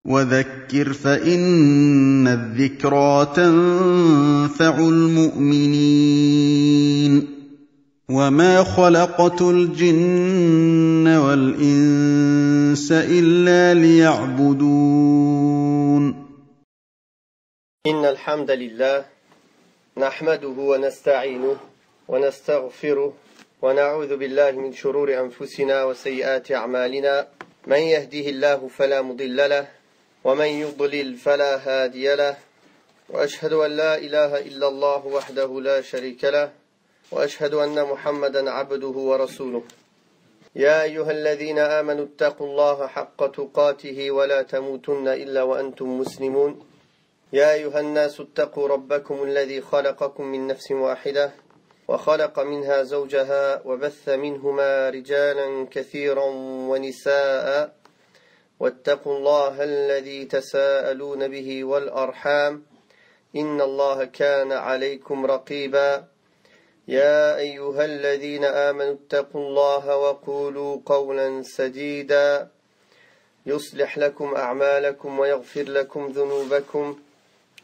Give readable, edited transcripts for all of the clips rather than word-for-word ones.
وذكر فإن الذكرى تنفع المؤمنين وما خلقت الجن والإنس إلا ليعبدون إن الحمد لله نحمده ونستعينه ونستغفره ونعوذ بالله من شرور أنفسنا وسيئات أعمالنا من يهده الله فلا مضل له ومن يضلل فلا هادي له وأشهد أن لا إله إلا الله وحده لا شريك له وأشهد أن محمدا عبده ورسوله يا أيها الذين آمنوا اتقوا الله حق تقاته ولا تموتن إلا وأنتم مسلمون يا أيها الناس اتقوا ربكم الذي خلقكم من نفس واحدة وخلق منها زوجها وبث منهما رجالا كثيرا ونساء واتقوا الله الذي تساءلون به والأرحام إن الله كان عليكم رقيبا يا أيها الذين آمنوا اتقوا الله وقولوا قولا سديدا يصلح لكم أعمالكم ويغفر لكم ذنوبكم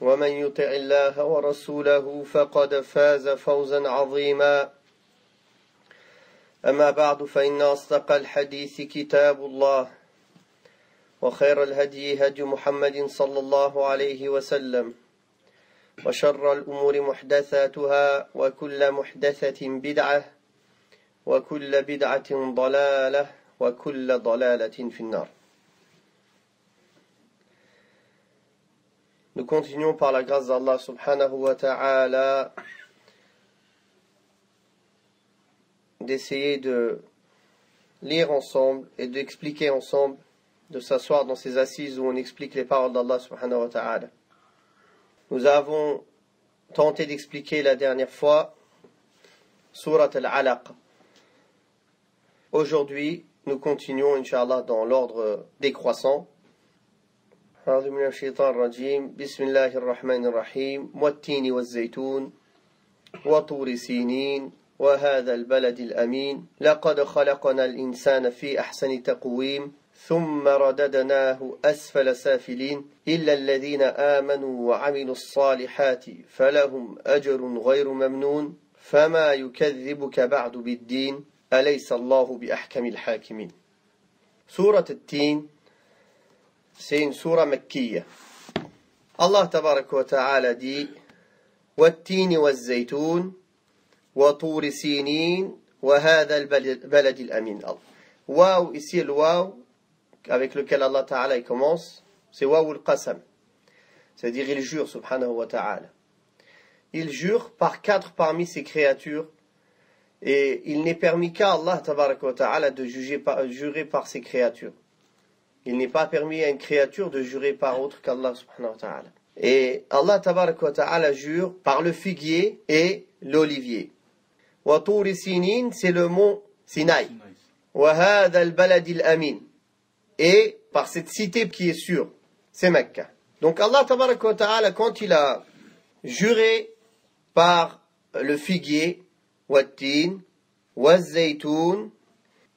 ومن يطع الله ورسوله فقد فاز فوزا عظيما أما بعد فإن أصدق الحديث كتاب الله وخير الهدي هدي محمد صلى الله عليه وسلم وشر الأمور محدثاتها وكل محدثة بدعة وكل بدعة ضلالة وكل ضلالة في النار. Nous continuons par la grâce d'Allah subhanahu wa ta'ala d'essayer de lire ensemble et d'expliquer ensemble, de s'asseoir dans ces assises où on explique les paroles d'Allah subhanahu wa ta'ala. Nous avons tenté d'expliquer la dernière fois Surat al-Alaq. Aujourd'hui, nous continuons, Inch'Allah, dans l'ordre décroissant. أعوذ من الشيطان الرجيم بسم الله الرحمن الرحيم والتين والزيتون وطور سينين وهذا البلد الأمين لقد خلقنا الإنسان في أحسن تقويم ثم رددناه أسفل سافلين إلا الذين آمنوا وعملوا الصالحات فلهم أجر غير ممنون فما يكذبك بعد بالدين أليس الله بأحكم الحاكمين. سورة التين c'est une sourate makkiya. Allah tabarak wa ta'ala dit والتين والزيتون وطور سينين وهذا البلد الأمين. Waouh, ici le waouh avec lequel Allah ta'ala il commence, c'est waouh al-qasam. C'est-à-dire il jure subhanahu wa ta'ala. Il jure par quatre parmi ses créatures et il n'est permis qu'à Allah tabarak wa ta'ala de jurer par ses créatures. Il n'est pas permis à une créature de jurer par autre qu'Allah subhanahu wa ta'ala. Et Allah tabarak wa ta'ala jure par le figuier et l'olivier. Wa Touri Sinin, c'est le mont Sinaï. Wa hadha al-balad al-amin. Et par cette cité qui est sûre, c'est Mecca. Donc Allah tabarak wa ta'ala, quand il a juré par le figuier, wa tin, wa zaytoun,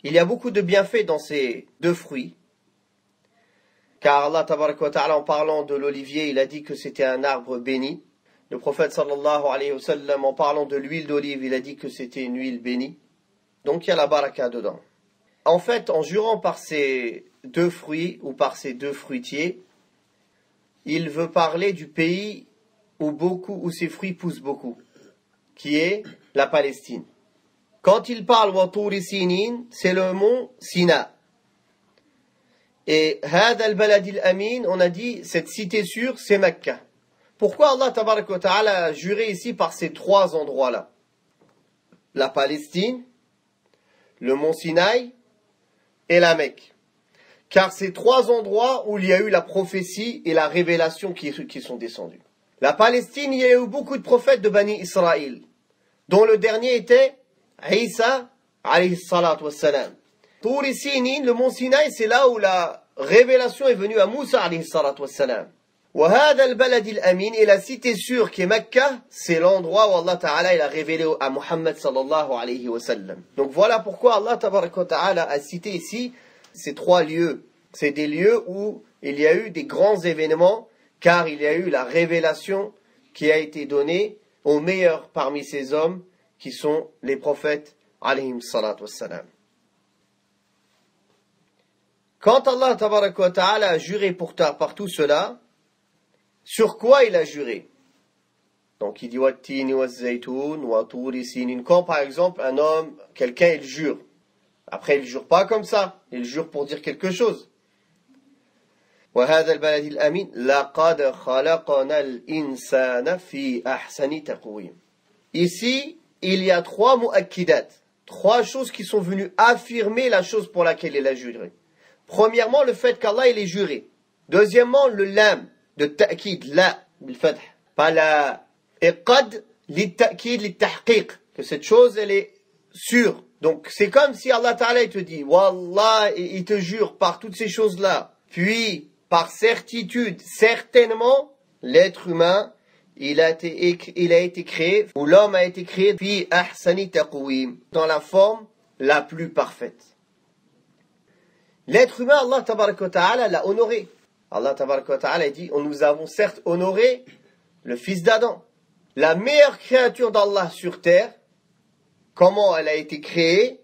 il y a beaucoup de bienfaits dans ces deux fruits. Car Allah tabarak wa ta'ala, en parlant de l'olivier, il a dit que c'était un arbre béni. Le prophète sallallahu alayhi wa sallam, en parlant de l'huile d'olive, il a dit que c'était une huile bénie. Donc il y a la baraka dedans. En fait, en jurant par ces deux fruits ou par ces deux fruitiers, il veut parler du pays où ces fruits poussent beaucoup, qui est la Palestine. Quand il parle wa Touri Sinin, c'est le mont Sina. Et Hada al-Balad al-Amin, on a dit, cette cité sûre, c'est Mecca. Pourquoi Allah tabarak wa ta'ala a juré ici par ces trois endroits-là? La Palestine, le mont Sinaï et la Mecque. Car c'est trois endroits où il y a eu la prophétie et la révélation qui sont descendus. La Palestine, il y a eu beaucoup de prophètes de Bani Israël, dont le dernier était Isa alayhi salatu wassalam. Touri Sinin, le mont Sinaï, c'est là où la révélation est venue à Moussa alayhi salatu wassalam. Wa hadha al-balad al-amin, et la cité sûre qui est Mecca, c'est l'endroit où Allah Ta'ala il a révélé à Muhammad sallallahu alayhi wa sallam. Donc voilà pourquoi Allah Ta'ala a cité ici ces trois lieux. C'est des lieux où il y a eu des grands événements, car il y a eu la révélation qui a été donnée aux meilleurs parmi ces hommes, qui sont les prophètes, alayhim salatu wassalam. Quand Allah tabaraka wa ta'ala a juré par tout cela, sur quoi il a juré? Donc il dit Wattini wazzaytoun wa turi sinin. Quand par exemple un homme, quelqu'un il jure. Après il jure pas comme ça, il jure pour dire quelque chose. Wa hadha al-balad al-amin laqad khalaqna al-insana fi ahsani taqwim. Ici, il y a 3 mu'akkidat, 3 choses qui sont venues affirmer la chose pour laquelle il a juré. Premièrement, le fait qu'Allah il est juré. Deuxièmement, le lam de ta'kid, la bil fath, pas la et qad li ta'kid li tahqiq, que cette chose elle est sûre. Donc c'est comme si Allah Ta'ala il te dit wallah, il te jure par toutes ces choses-là. Puis par certitude, certainement l'être humain il a été créé, ou l'homme a été créé fi ahsani taqwim, dans la forme la plus parfaite. L'être humain, Allah tabaraka wa ta'ala l'a honoré. Allah tabaraka wa ta'ala dit, nous avons certes honoré le fils d'Adam. La meilleure créature d'Allah sur terre, comment elle a été créée,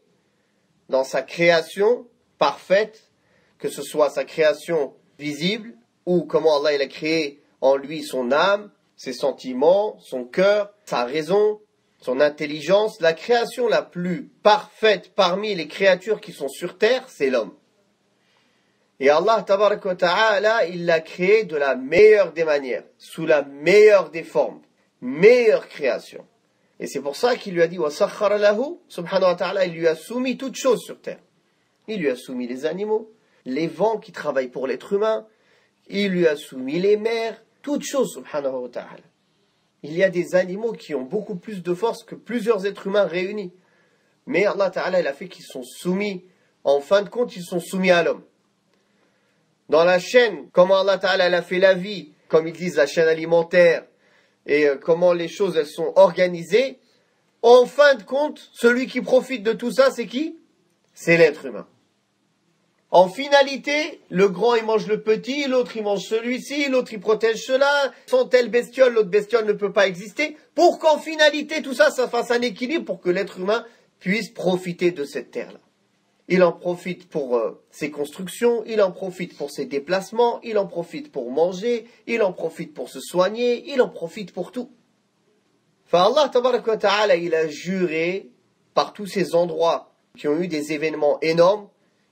dans sa création parfaite, que ce soit sa création visible, ou comment Allah il a créé en lui son âme, ses sentiments, son cœur, sa raison, son intelligence. La création la plus parfaite parmi les créatures qui sont sur terre, c'est l'homme. Et Allah tabaraka wa ta'ala, il l'a créé de la meilleure des manières, sous la meilleure des formes, meilleure création. Et c'est pour ça qu'il lui a dit wa sakhkhara lahu, subhanahu wa ta'ala, il lui a soumis toutes choses sur terre. Il lui a soumis les animaux, les vents qui travaillent pour l'être humain, il lui a soumis les mers, toutes choses, subhanahu wa ta'ala. Il y a des animaux qui ont beaucoup plus de force que plusieurs êtres humains réunis. Mais Allah ta'ala, il a fait qu'ils sont soumis, en fin de compte, ils sont soumis à l'homme. Dans la chaîne, comment Allah Ta'ala a fait la vie, comme ils disent la chaîne alimentaire, et comment les choses elles sont organisées, en fin de compte, celui qui profite de tout ça, c'est qui? C'est l'être humain. En finalité, le grand il mange le petit, l'autre il mange celui-ci, l'autre il protège cela, sans telle bestiole, l'autre bestiole ne peut pas exister, pour qu'en finalité tout ça, ça fasse un équilibre pour que l'être humain puisse profiter de cette terre-là. Il en profite pour ses constructions, il en profite pour ses déplacements, il en profite pour manger, il en profite pour se soigner, il en profite pour tout. Enfin, Allah tabaraka wa ta'ala, il a juré par tous ces endroits qui ont eu des événements énormes,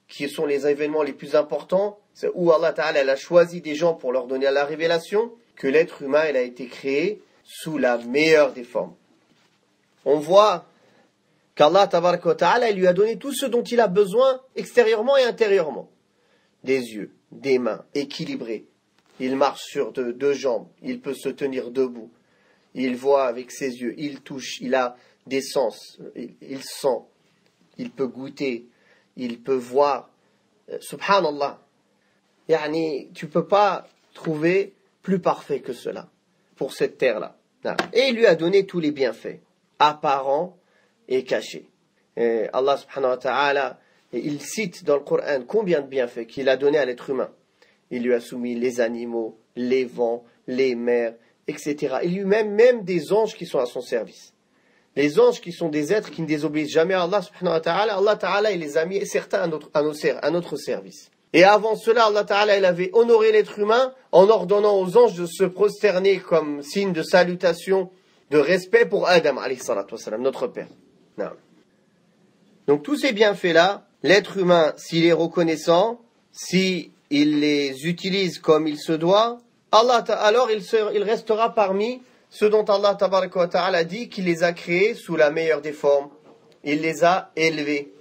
qui sont les événements les plus importants, c'est où Allah ta'ala il a choisi des gens pour leur donner la révélation, que l'être humain il a été créé sous la meilleure des formes. On voit qu'Allah tabaraka wa ta'ala lui a donné tout ce dont il a besoin extérieurement et intérieurement. Des yeux, des mains, équilibrés. Il marche sur deux jambes, il peut se tenir debout. Il voit avec ses yeux, il touche, il a des sens, il sent, il peut goûter, il peut voir. Subhanallah. Yani, tu peux pas trouver plus parfait que cela pour cette terre-là. Et il lui a donné tous les bienfaits, apparents et cachés. Et Allah subhanahu wa ta'ala, il cite dans le Coran combien de bienfaits qu'il a donné à l'être humain. Il lui a soumis les animaux, les vents, les mers, etc. Il lui a même des anges qui sont à son service. Les anges qui sont des êtres qui ne désobéissent jamais à Allah subhanahu wa ta'ala, Allah ta'ala il les a mis certains à notre service. Et avant cela, Allah ta'ala il avait honoré l'être humain en ordonnant aux anges de se prosterner comme signe de salutation, de respect pour Adam alayhi salatu wassalam, notre père. Non. Donc tous ces bienfaits-là, l'être humain, s'il est reconnaissant, s'il les utilise comme il se doit, alors il restera parmi ceux dont Allah tabaraka wa ta'ala dit qu'il les a créés sous la meilleure des formes. Il les a élevés.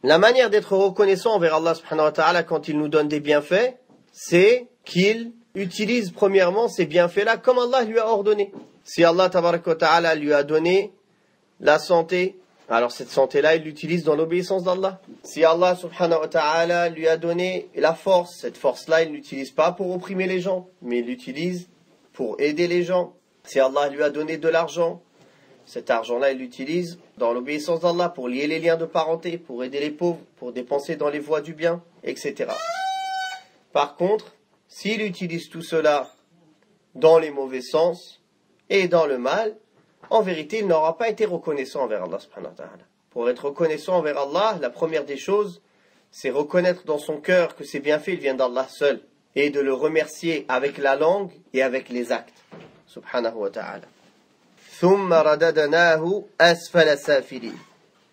La manière d'être reconnaissant envers Allah subhanahu wa ta'ala quand il nous donne des bienfaits, c'est qu'il utilise premièrement ces bienfaits-là comme Allah lui a ordonné. Si Allah tabaraka wa ta'ala lui a donné la santé, alors cette santé-là, il l'utilise dans l'obéissance d'Allah. Si Allah subhanahu wa ta'ala lui a donné la force, cette force-là, il ne l'utilise pas pour opprimer les gens, mais il l'utilise pour aider les gens. Si Allah lui a donné de l'argent, cet argent-là, il l'utilise dans l'obéissance d'Allah pour lier les liens de parenté, pour aider les pauvres, pour dépenser dans les voies du bien, etc. Par contre, s'il utilise tout cela dans les mauvais sens et dans le mal, en vérité, il n'aura pas été reconnaissant envers Allah subhanahu wa ta'ala. Pour être reconnaissant envers Allah, la première des choses, c'est reconnaître dans son cœur que ses bienfaits viennent d'Allah seul et de le remercier avec la langue et avec les actes. Subhanahu wa ta'ala. Thumma radadnahu asfala safilin.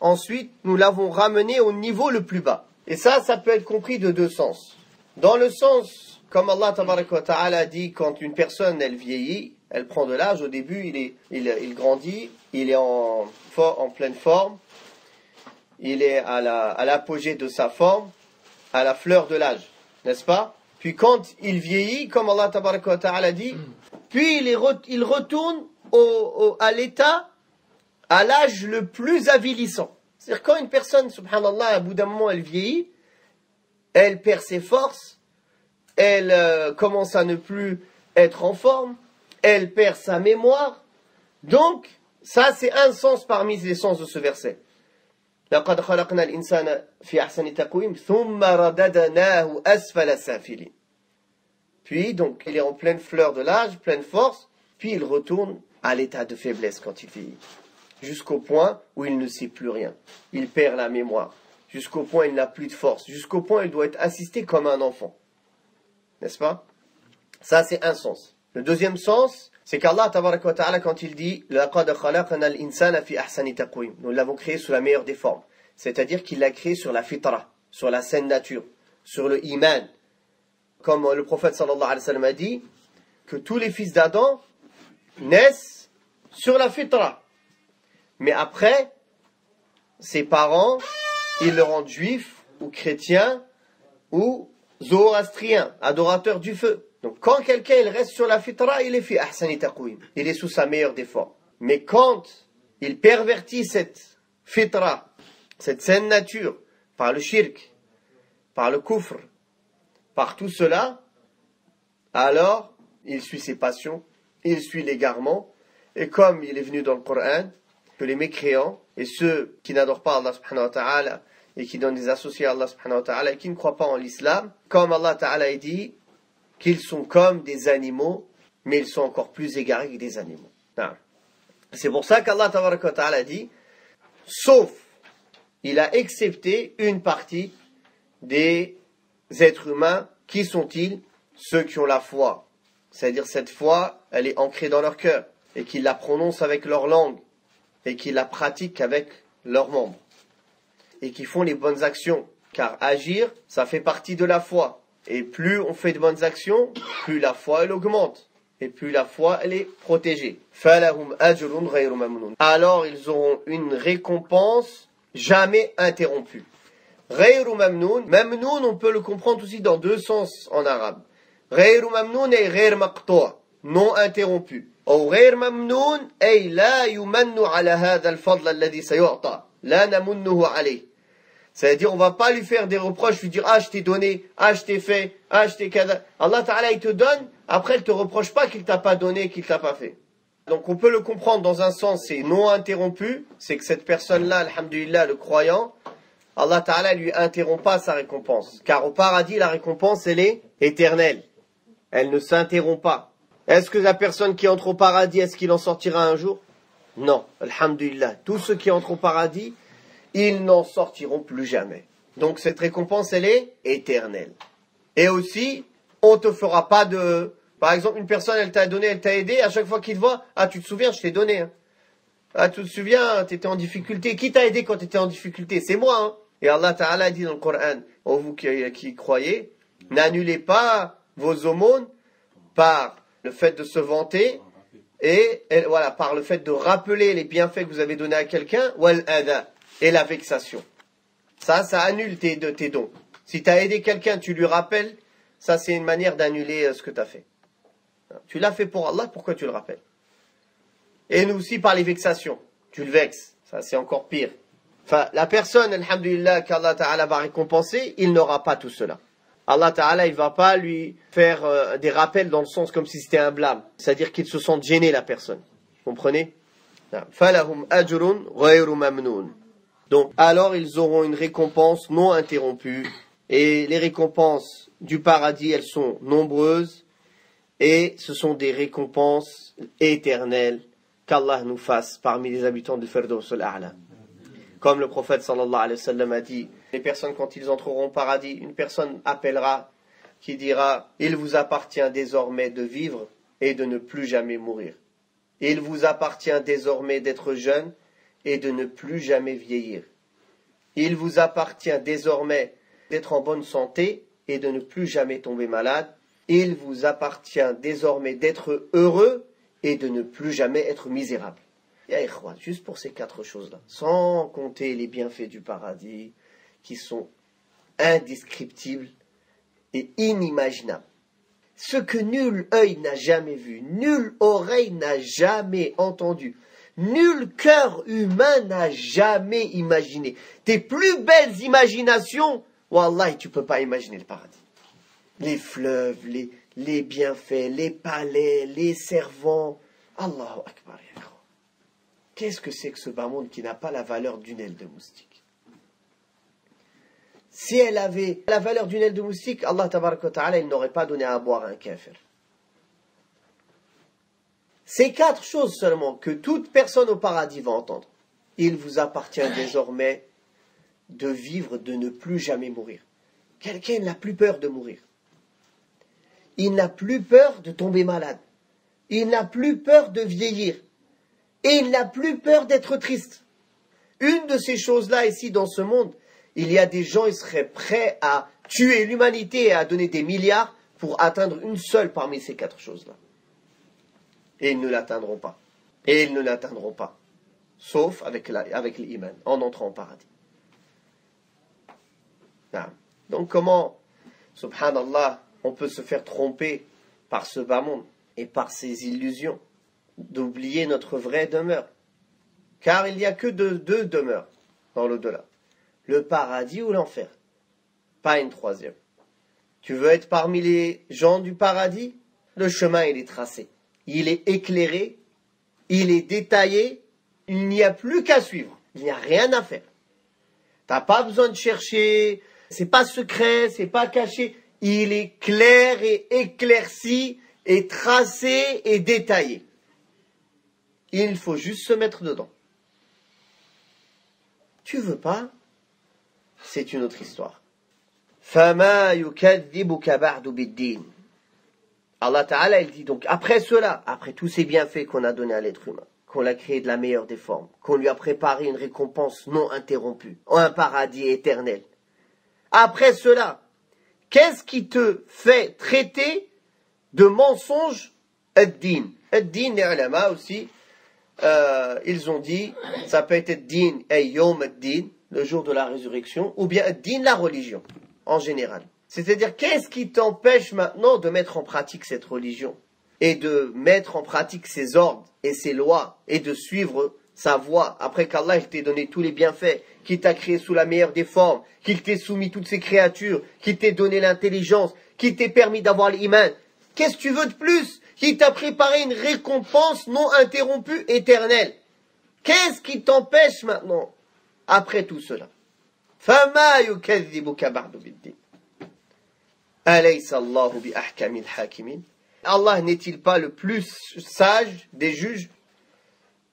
Ensuite, nous l'avons ramené au niveau le plus bas. Et ça peut être compris de deux sens. Dans le sens, comme Allah tabaraka wa ta'ala dit, quand une personne, elle vieillit, elle prend de l'âge, au début, il grandit, il est en pleine forme, il est à l'apogée de sa forme, à la fleur de l'âge, n'est-ce pas? Puis quand il vieillit, comme Allah tabaraka wa ta'ala dit, puis il retourne à l'état, à l'âge le plus avilissant. C'est-à-dire quand une personne, subhanallah, à bout d'un moment, elle vieillit, elle perd ses forces, elle commence à ne plus être en forme, elle perd sa mémoire. Donc, ça c'est un sens parmi les sens de ce verset. لَقَدْ خَلَقْنَا الْإِنسَانَ فِي أَحْسَنِ تَقْوِيمٍ ثُمَّ رَدَدْنَاهُ أَسْفَلَ سَافِلِينَ. Puis, donc, il est en pleine fleur de l'âge, pleine force, puis il retourne à l'état de faiblesse quand il vieillit. Jusqu'au point où il ne sait plus rien. Il perd la mémoire. Jusqu'au point où il n'a plus de force. Jusqu'au point où il doit être assisté comme un enfant. N'est-ce pas? Ça, c'est un sens. Le deuxième sens, c'est qu'Allah, tabaraka wa ta'ala, quand il dit لَقَدْ خَلَقْنَا الْإِنسَانَ فِي أَحْسَنِ تَقْوِيمٍ, nous l'avons créé sous la meilleure des formes. C'est-à-dire qu'il l'a créé sur la fitra, sur la saine nature, sur le iman. Comme le prophète sallallahu alayhi wa sallam a dit, que tous les fils d'Adam naissent sur la fitra. Mais après, ses parents, ils le rendent juif, ou chrétien, ou zoroastrien, adorateur du feu. Donc quand quelqu'un il reste sur la fitra, il est fi ahsani taqwim. Il est sous sa meilleure des formes. Mais quand il pervertit cette fitra, cette saine nature, par le shirk, par le kufr, par tout cela, alors il suit ses passions, il suit l'égarement, et comme il est venu dans le Coran, que les mécréants et ceux qui n'adorent pas Allah subhanahu wa ta'ala et qui donnent des associés à Allah subhanahu wa ta'ala et qui ne croient pas en l'islam, comme Allah ta'ala dit qu'ils sont comme des animaux, mais ils sont encore plus égarés que des animaux. C'est pour ça qu'Allah ta'ala dit, sauf, il a excepté une partie des êtres humains. Qui sont-ils? Ceux qui ont la foi. C'est-à-dire cette foi, elle est ancrée dans leur cœur, et qu'ils la prononcent avec leur langue, et qu'ils la pratiquent avec leurs membres, et qui font les bonnes actions. Car agir, ça fait partie de la foi. Et plus on fait de bonnes actions, plus la foi elle augmente. Et plus la foi elle est protégée. Alors ils auront une récompense jamais interrompue. Ghayru mamnoun. Mamnoun, on peut le comprendre aussi dans deux sens en arabe. Ghayru mamnoun et ghayr maqtoua, non interrompu. Ou ghayr mamnoun ay la yumannu ala hadha al-fadl alladhi sayu'ta. La namunnuhu alayh. C'est-à-dire, on va pas lui faire des reproches, lui dire, ah, je t'ai donné, ah, je t'ai fait, ah, je t'ai kada. Allah Ta'ala, il te donne, après, il te reproche pas qu'il t'a pas donné, qu'il t'a pas fait. Donc, on peut le comprendre dans un sens, c'est non interrompu, c'est que cette personne-là, alhamdulillah, le croyant, Allah Ta'ala lui interrompt pas sa récompense. Car au paradis, la récompense, elle est éternelle. Elle ne s'interrompt pas. Est-ce que la personne qui entre au paradis, est-ce qu'il en sortira un jour? Non, alhamdulillah. Tous ceux qui entrent au paradis, ils n'en sortiront plus jamais. Donc cette récompense, elle est éternelle. Et aussi, on te fera pas de... Par exemple, une personne, elle t'a donné, elle t'a aidé, à chaque fois qu'il te voit, ah, tu te souviens, je t'ai donné. Hein. Ah, tu te souviens, tu étais en difficulté. Qui t'a aidé quand tu étais en difficulté? C'est moi. Hein. Et Allah Ta'ala dit dans le Coran, oh, vous qui croyez, n'annulez pas vos aumônes par le fait de se vanter et voilà, par le fait de rappeler les bienfaits que vous avez donnés à quelqu'un, wal adha, et la vexation. Ça annule tes dons. Si tu as aidé quelqu'un, tu lui rappelles, ça c'est une manière d'annuler ce que tu as fait. Tu l'as fait pour Allah, pourquoi tu le rappelles? Et nous aussi par les vexations. Tu le vexes, ça c'est encore pire. Enfin, la personne, alhamdulillah, qu'Allah Ta'ala va récompenser, il n'aura pas tout cela. Allah Ta'ala, il va pas lui faire des rappels dans le sens comme si c'était un blâme. C'est-à-dire qu'il se sent gêné, la personne. Vous comprenez? Falahum ajrun ghayru mamnoun. Donc, alors ils auront une récompense non interrompue. Et les récompenses du paradis, elles sont nombreuses et ce sont des récompenses éternelles. Qu'Allah nous fasse parmi les habitants du Firdaus al-A'la. Comme le prophète sallallahu alayhi wa sallam a dit, les personnes quand ils entreront au paradis, une personne appellera qui dira « Il vous appartient désormais de vivre et de ne plus jamais mourir. Il vous appartient désormais d'être jeune et de ne plus jamais vieillir. Il vous appartient désormais d'être en bonne santé et de ne plus jamais tomber malade. Il vous appartient désormais d'être heureux et de ne plus jamais être misérable. » Ya ikhwan, juste pour ces 4 choses-là, sans compter les bienfaits du paradis qui sont indescriptibles et inimaginables. Ce que nul œil n'a jamais vu, nulle oreille n'a jamais entendu, nul cœur humain n'a jamais imaginé. Tes plus belles imaginations, wallahi, tu ne peux pas imaginer le paradis. Les fleuves, les bienfaits, les palais, les servants. Allahu Akbar. Qu'est-ce que c'est que ce bas monde qui n'a pas la valeur d'une aile de moustique? Si elle avait la valeur d'une aile de moustique, Allah tabaraka wa ta'ala, il n'aurait pas donné à boire à un kafir. Ces 4 choses seulement que toute personne au paradis va entendre. Il vous appartient désormais de vivre, de ne plus jamais mourir. Quelqu'un n'a plus peur de mourir. Il n'a plus peur de tomber malade. Il n'a plus peur de vieillir. Et il n'a plus peur d'être triste. Une de ces choses-là ici dans ce monde, il y a des gens, ils seraient prêts à tuer l'humanité et à donner des milliards pour atteindre une seule parmi ces 4 choses-là. Et ils ne l'atteindront pas. Et ils ne l'atteindront pas. Sauf avec l'iman, en entrant au paradis. Donc comment, subhanallah, on peut se faire tromper par ce bas monde et par ses illusions, d'oublier notre vraie demeure. Car il n'y a que 2 demeures dans l'au-delà. Le paradis ou l'enfer. Pas une 3e. Tu veux être parmi les gens du paradis? Le chemin, il est tracé. Il est éclairé. Il est détaillé. Il n'y a plus qu'à suivre. Il n'y a rien à faire. Tu n'as pas besoin de chercher. C'est pas secret, c'est pas caché. Il est clair et éclairci et tracé et détaillé. Il faut juste se mettre dedans. Tu veux pas? C'est une autre histoire. فَمَا يُكَذِّبُكَ بَعْدُ بِالدِّينِ. Allah Ta'ala, il dit donc, après cela, après tous ces bienfaits qu'on a donnés à l'être humain, qu'on l'a créé de la meilleure des formes, qu'on lui a préparé une récompense non interrompue, un paradis éternel. Après cela, qu'est-ce qui te fait traiter de mensonge ad-din? Ad-din, les ulama aussi, ils ont dit, ça peut être din et yom ad-din, le jour de la résurrection, ou bien ad-din, la religion, en général. C'est-à-dire, qu'est-ce qui t'empêche maintenant de mettre en pratique cette religion et de mettre en pratique ses ordres et ses lois et de suivre sa voie après qu'Allah t'ait donné tous les bienfaits, qu'il t'a créé sous la meilleure des formes, qu'il t'ait soumis toutes ces créatures, qu'il t'ait donné l'intelligence, qu'il t'ait permis d'avoir l'iman. Qu'est-ce que tu veux de plus? Qu'il t'a préparé une récompense non interrompue éternelle. Qu'est-ce qui t'empêche maintenant après tout cela? فَمَا يُكَذِّبُكَ بَعْدُ بِالدِّينِ أَلَيْسَ اللَّهُ بِأَحْكَمِ الْحَاكِمِينَ. Allah n'est-il pas le plus sage des juges?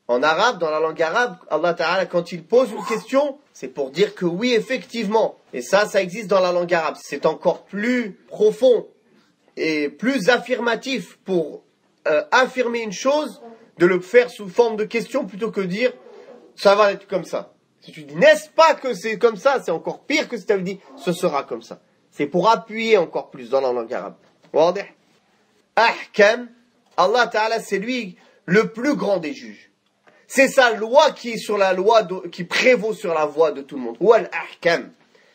En arabe, dans la langue arabe, Allah Ta'ala, quand il pose une question, c'est pour dire que oui, effectivement. Et ça existe dans la langue arabe. C'est encore plus profond et plus affirmatif pour affirmer une chose, de le faire sous forme de question plutôt que dire ça va être comme ça. Si tu dis n'est-ce pas que c'est comme ça, c'est encore pire que si tu avais dit ce sera comme ça. C'est pour appuyer encore plus dans la langue arabe. Wadih. Ahkam, Allah Ta'ala, c'est lui le plus grand des juges. C'est sa loi qui est sur la loi, qui prévaut sur la voie de tout le monde. Wal ahkam,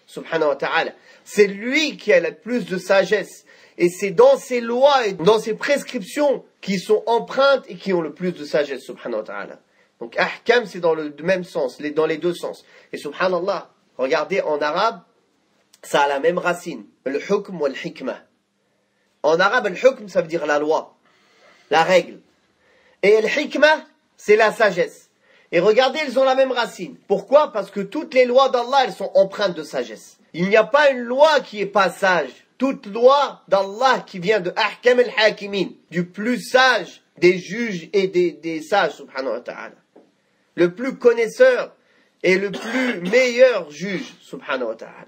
subhanahu wa ta'ala. C'est lui qui a le plus de sagesse. Et c'est dans ses lois et dans ses prescriptions qui sont empreintes et qui ont le plus de sagesse, subhanahu wa ta'ala. Donc ahkam, c'est dans le même sens, dans les 2 sens. Et subhanallah, regardez en arabe, ça a la même racine. Le hukm ou le hikmah. En arabe, le hukm, ça veut dire la loi, la règle. Et le hikmah, c'est la sagesse. Et regardez, ils ont la même racine. Pourquoi? Parce que toutes les lois d'Allah, elles sont empreintes de sagesse. Il n'y a pas une loi qui n'est pas sage. toute loi d'Allah qui vient de Ahkam al-Hakimin, du plus sage des juges et des sages, subhanahu wa ta'ala. Le plus connaisseur et le plus meilleur juge, subhanahu wa ta'ala.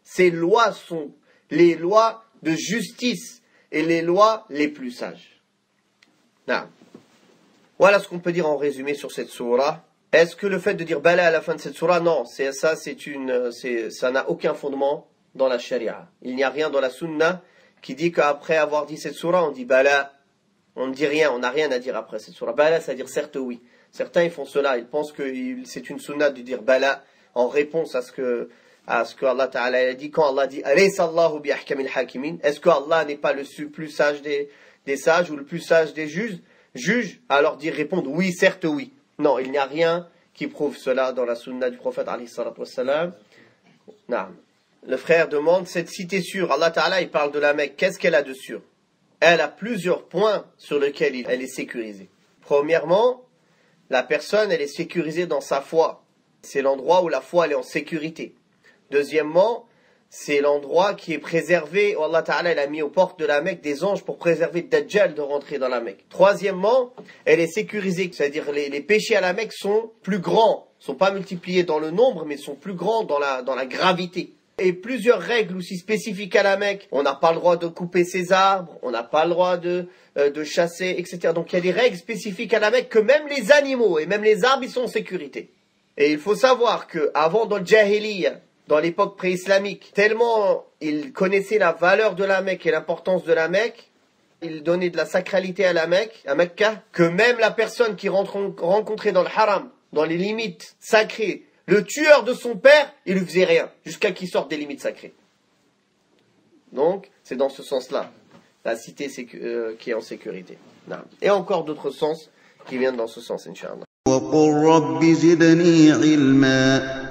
Ces lois sont les lois de justice et les lois les plus sages. Non. Voilà ce qu'on peut dire en résumé sur cette sourate. Est-ce que le fait de dire bala à la fin de cette sourate, non, ça n'a aucun fondement dans la charia. Il n'y a rien dans la sunna qui dit qu'après avoir dit cette sourate, on dit bala, on ne dit rien, on n'a rien à dire après cette sourate. Bala, c'est-à-dire certes oui. Certains ils font cela, ils pensent que c'est une sunna de dire bala en réponse à ce que Allah Ta'ala a dit. Quand Allah dit alaysa Allahu bi ahkamil hakimin, est-ce que Allah n'est pas le plus sage des sages ou le plus sage des juges, alors répondre oui, certes oui. Non, il n'y a rien qui prouve cela dans la sunna du prophète alayhi salatu wassalam. Non. Le frère demande, cette cité sûre, Allah Ta'ala il parle de la Mecque, qu'est-ce qu'elle a de sûr? Elle a plusieurs points sur lesquels elle est sécurisée. Premièrement, la personne elle est sécurisée dans sa foi. C'est l'endroit où la foi elle est en sécurité. Deuxièmement, c'est l'endroit qui est préservé, où Allah Ta'ala il a mis aux portes de la Mecque des anges pour préserver Dajjal de rentrer dans la Mecque. Troisièmement, elle est sécurisée, c'est-à-dire les péchés à la Mecque sont plus grands, sont pas multipliés dans le nombre, mais sont plus grands dans la gravité. Et plusieurs règles aussi spécifiques à la Mecque. On n'a pas le droit de couper ses arbres, on n'a pas le droit de chasser, etc. Donc il y a des règles spécifiques à la Mecque que même les animaux et même les arbres ils sont en sécurité. Et il faut savoir que avant dans le Jahiliya, dans l'époque pré-islamique, tellement ils connaissaient la valeur de la Mecque et l'importance de la Mecque, ils donnaient de la sacralité à la Mecque, à Mecca, que même la personne qui rencontrait dans le haram, dans les limites sacrées, le tueur de son père, il lui faisait rien, jusqu'à qu'il sorte des limites sacrées. Donc, c'est dans ce sens-là, la cité qui est en sécurité. Et encore d'autres sens qui viennent dans ce sens, Inch'Allah. وَقُلْ رَبِّ زِدْنِي عِلْمًا